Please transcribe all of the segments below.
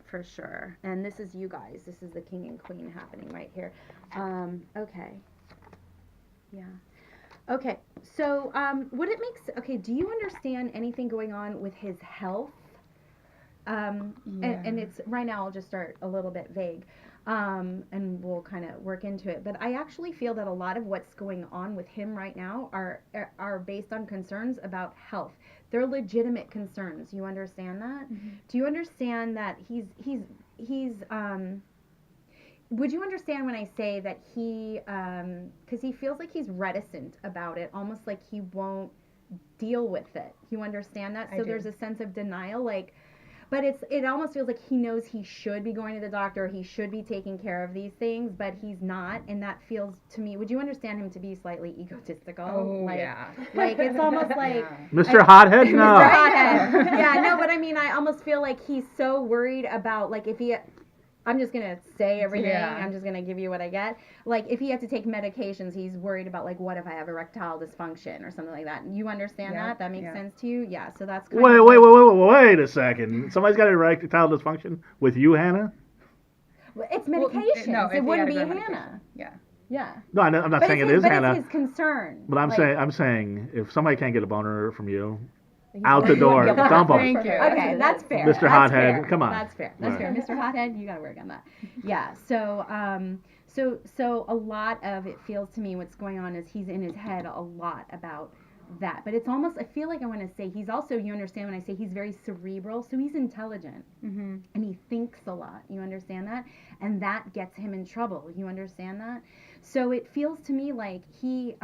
for sure. And this is you guys. This is the king and queen happening right here. Okay. Yeah. Okay. So, what it makes, okay, do you understand anything going on with his health? And it's, right now I'll just start a little bit vague. And we'll kind of work into it. But I actually feel that a lot of what's going on with him right now are based on concerns about health. They're legitimate concerns. You understand that? Mm-hmm. Do you understand that he's would you understand when I say that because he feels like he's reticent about it, almost like he won't deal with it. You understand that? So there's a sense of denial, like, but it almost feels like he knows he should be going to the doctor, he should be taking care of these things, but he's not, and that feels to me. Would you understand him to be slightly egotistical? Oh, like, yeah. Like it's almost like Mr. Hothead. No. Mr. Hothead. Yeah, no, but I mean, I almost feel like he's so worried about, like, if he. I'm just going to say everything. Yeah. I'm just going to give you what I get. Like, if he had to take medications, he's worried about, like, what if I have erectile dysfunction or something like that. You understand that? That makes sense to you? Yeah, so that's kind of... Wait a second. Somebody's got erectile dysfunction with you, Hannah? Well, it's medications. No, it wouldn't be Hannah. Yeah. Yeah. No, I'm not saying it is Hannah. But it's his concern. But I'm saying if somebody can't get a boner from you, out the door, dump him. Thank you. Okay, that's fair. Mr. Hothead, come on. That's fair. That's fair. Mr. Hothead, you got to work on that. Yeah. So, so a lot of it feels to me what's going on is he's in his head a lot about that. But it's almost, I feel like I want to say he's also, you understand when I say he's very cerebral, so he's intelligent. Mm-hmm. And he thinks a lot. You understand that? And that gets him in trouble. You understand that? So it feels to me like he's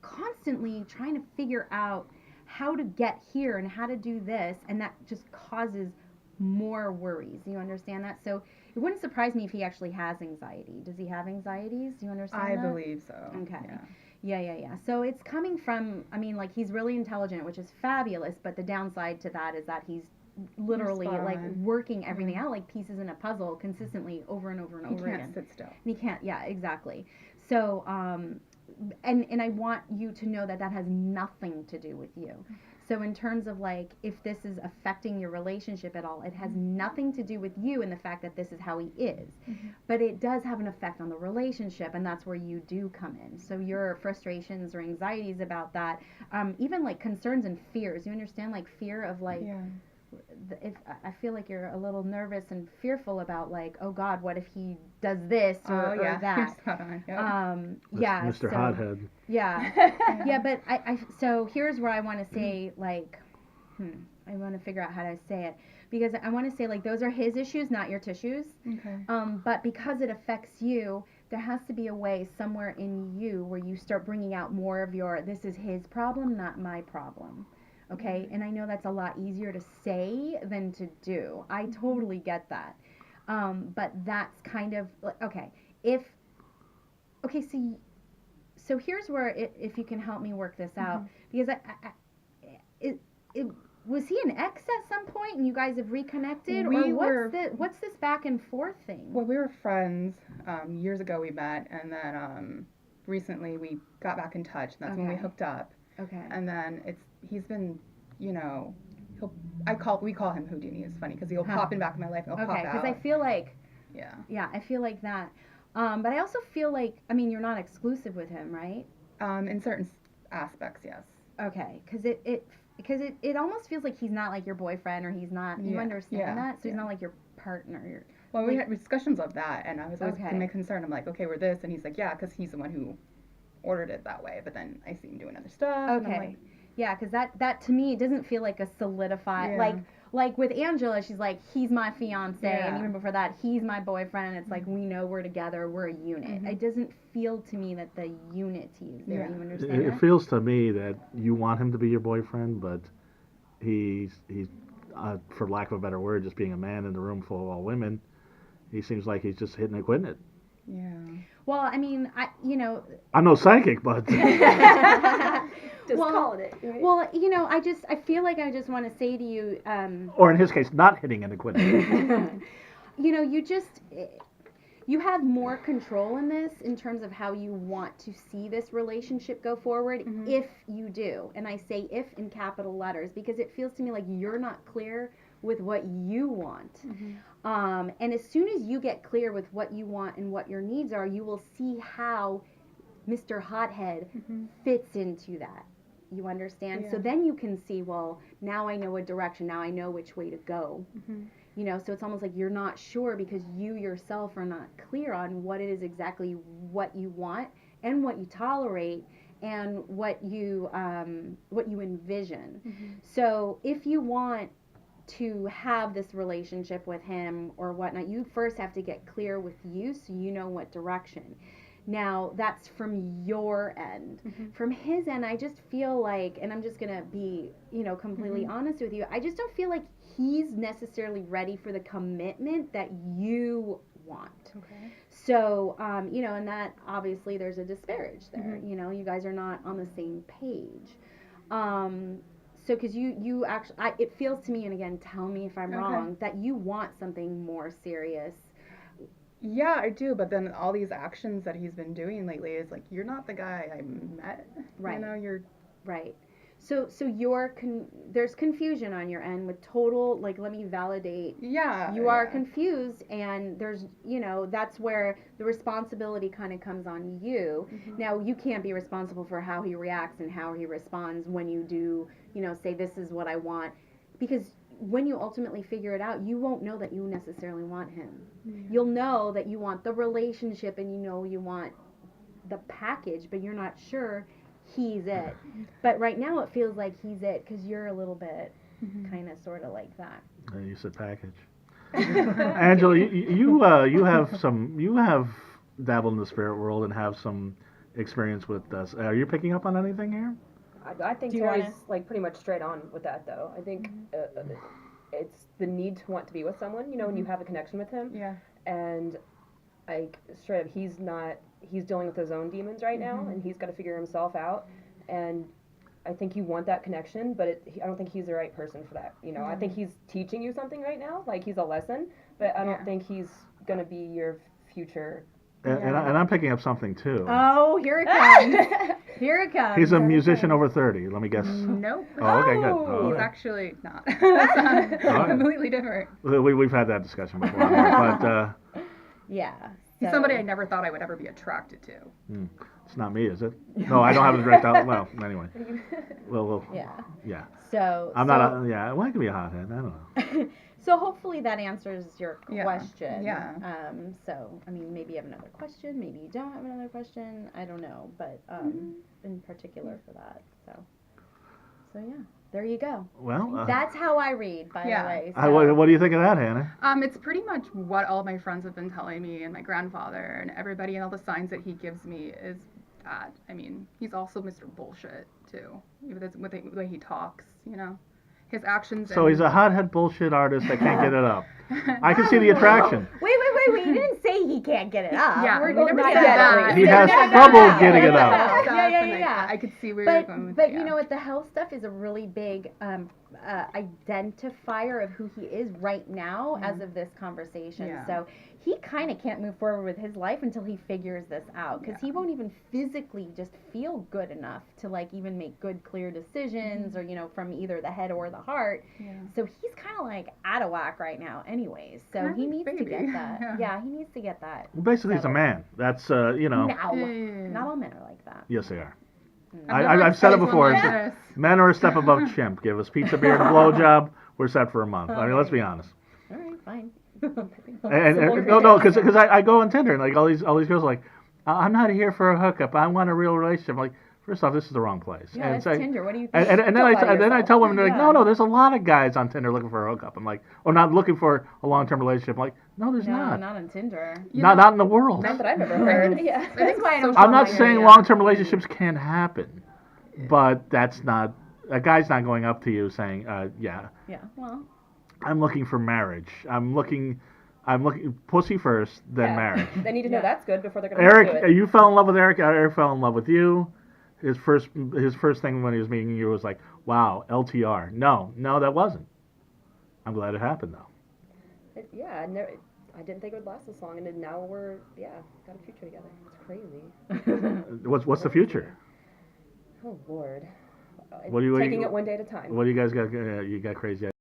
constantly trying to figure out how to get here and how to do this, and that just causes more worries. You understand that? So it wouldn't surprise me if he actually has anxiety. Does he have anxieties? Do you understand I that? believe so. Okay. Yeah. So it's coming from, I mean, like, he's really intelligent, which is fabulous, but the downside to that is that he's literally like working everything out like pieces in a puzzle consistently over and over and over again. He can't sit still. And he can't, yeah, exactly. So, and I want you to know that that has nothing to do with you. So in terms of, like, if this is affecting your relationship at all, it has nothing to do with you and the fact that this is how he is. Mm-hmm. But it does have an effect on the relationship, and that's where you do come in. So your frustrations or anxieties about that, even like concerns and fears, you understand, like fear of, like, if I feel like you're a little nervous and fearful about, like, oh God, what if he does this or that? Yeah, Mr. Hothead. Yeah, yeah, but I so here's where I want to say, like, I want to figure out how to say it, because I want to say, like, those are his issues, not your tissues. Okay. But because it affects you, there has to be a way somewhere in you where you start bringing out more of your, this is his problem, not my problem. Okay, and I know that's a lot easier to say than to do. I totally get that. But that's kind of, okay, so here's where, if you can help me work this out, because was he an ex at some point and you guys have reconnected? What's this back and forth thing? Well, we were friends. Years ago we met, and then recently we got back in touch, and that's when we hooked up. Okay. And then he's been, you know, we call him Houdini. It's funny because he'll pop in back in my life and he'll pop out. Okay, because I feel like, yeah, I feel like that. But I also feel like, I mean, you're not exclusive with him, right? In certain aspects, yes. Okay, because it almost feels like he's not like your boyfriend, or he's not. You understand that? So he's not like your partner. Well, we had discussions of that, and I was always concerned. I'm like, okay, we're this, and he's like, yeah, because he's the one who ordered it that way. But then I see him doing other stuff. Okay. And I'm like, yeah, because that to me, it doesn't feel like a solidified, like with Angela, she's like, he's my fiance, and even before that, he's my boyfriend. It's like, we know we're together, we're a unit. It doesn't feel to me that the unity is there. You understand It feels to me that you want him to be your boyfriend, but he's for lack of a better word, just being a man in a room full of all women. He seems like he's just hitting and quitting it. Yeah. Well, I mean, I'm no psychic, but just calling it. Right? Well, I feel like I just want to say to you, or in his case, not hitting and quitting. You have more control in this in terms of how you want to see this relationship go forward, if you do. And I say if in capital letters, because it feels to me like you're not clear with what you want. And as soon as you get clear with what you want and what your needs are, you will see how Mr. Hothead fits into that. You understand? So then you can see, well, now I know a direction. Now I know which way to go. You know, so it's almost like you're not sure because you yourself are not clear on what it is exactly what you want and what you tolerate and what you envision. So if you want to have this relationship with him or whatnot, you first have to get clear with you so you know what direction. Now, that's from your end. From his end, I just feel like, and I'm just going to be, you know, completely honest with you, I just don't feel like he's necessarily ready for the commitment that you want. So, you know, and that obviously there's a disparage there. You know, you guys are not on the same page. So, because you actually, it feels to me, and again, tell me if I'm wrong, that you want something more serious. Yeah, I do, but then all these actions that he's been doing lately is like, you're not the guy I met. Right. You know, you're... Right. So you're, there's confusion on your end with total, like, let me validate. Yeah. You are confused, and there's, you know, that's where the responsibility kind of comes on you. Now, you can't be responsible for how he reacts and how he responds when you do, you know, say, this is what I want. Because when you ultimately figure it out, you won't know that you necessarily want him. You'll know that you want the relationship and you know you want the package, but you're not sure he's it. But right now it feels like he's it because you're a little bit kind of sort of like that. You said package. Angela, you have dabbled in the spirit world and have some experience with us. Are you picking up on anything here? I think Terry's like pretty much straight on with that though. I think it's the need to want to be with someone, you know, when you have a connection with him. Yeah. And like straight up, he's dealing with his own demons right now, and he's got to figure himself out. And I think you want that connection, but I don't think he's the right person for that. You know, I think he's teaching you something right now, like he's a lesson, but I don't think he's gonna be your future. And I'm picking up something too. Oh, here it comes. Here it comes. He's a musician over 30. Let me guess. Nope. Oh, okay, good. He's actually not. That's completely different. We've had that discussion before. But yeah. He's somebody I never thought I would ever be attracted to. It's not me, is it? No, I don't have a direct out. Well, anyway. Well. Yeah. So I'm not. Well, I could be a hothead. I don't know. So hopefully that answers your question. Yeah. So I mean, maybe you have another question. Maybe you don't have another question. I don't know, but in particular for that. So yeah. There you go. Well, that's how I read, by the way. So. What do you think of that, Hannah? It's pretty much what all my friends have been telling me, and my grandfather, and everybody, and all the signs that he gives me is that. I mean, he's also Mr. Bullshit too, even with the way he talks. You know, his actions. So he's a hothead bullshit artist that can't get it up. I can see the attraction. Wait. You didn't say he can't get it up. Yeah, we're never not said that. He has trouble getting it up. Yeah. I could see where you're going with But you know what? The health stuff is a really big identifier of who he is right now as of this conversation. Yeah. So he kind of can't move forward with his life until he figures this out, because he won't even physically just feel good enough to like even make good, clear decisions or, you know, from either the head or the heart. Yeah. So he's kind of like out of whack right now anyways. So he needs to get that. Yeah, he needs to get that. Well, basically he's a man. That's, you know. No, not all men are like that. Yes, they are. I've said it before. Men are a step above chimp. Give us pizza, beer, and a blowjob. We're set for a month. I mean, let's be honest. All right, fine. No, because I go on Tinder and like all these girls are like, I'm not here for a hookup. I want a real relationship. I'm like, first off, this is the wrong place. Yeah, it's Tinder. What do you think? And then I tell women, they're like, no, there's a lot of guys on Tinder looking for a hookup. I'm like, or not looking for a long-term relationship. I'm like, no, there's not. Not on Tinder. Not in the world. Not that I've ever heard. Yeah. That's why I don't. I'm not saying long-term relationships can't happen, but that's not, a guy's not going up to you saying, yeah. Yeah, well. I'm looking for marriage. I'm looking pussy first, then marriage. They need to know that's good before they're going to do it. Eric, you fell in love with Eric. Eric fell in love with you. His first thing when he was meeting you was like, wow, LTR. No, that wasn't. I'm glad it happened though. I didn't think it would last this long, and then now we're got a future together. It's crazy. What's the future? Oh Lord. Taking it one day at a time. What do you guys got? You got crazy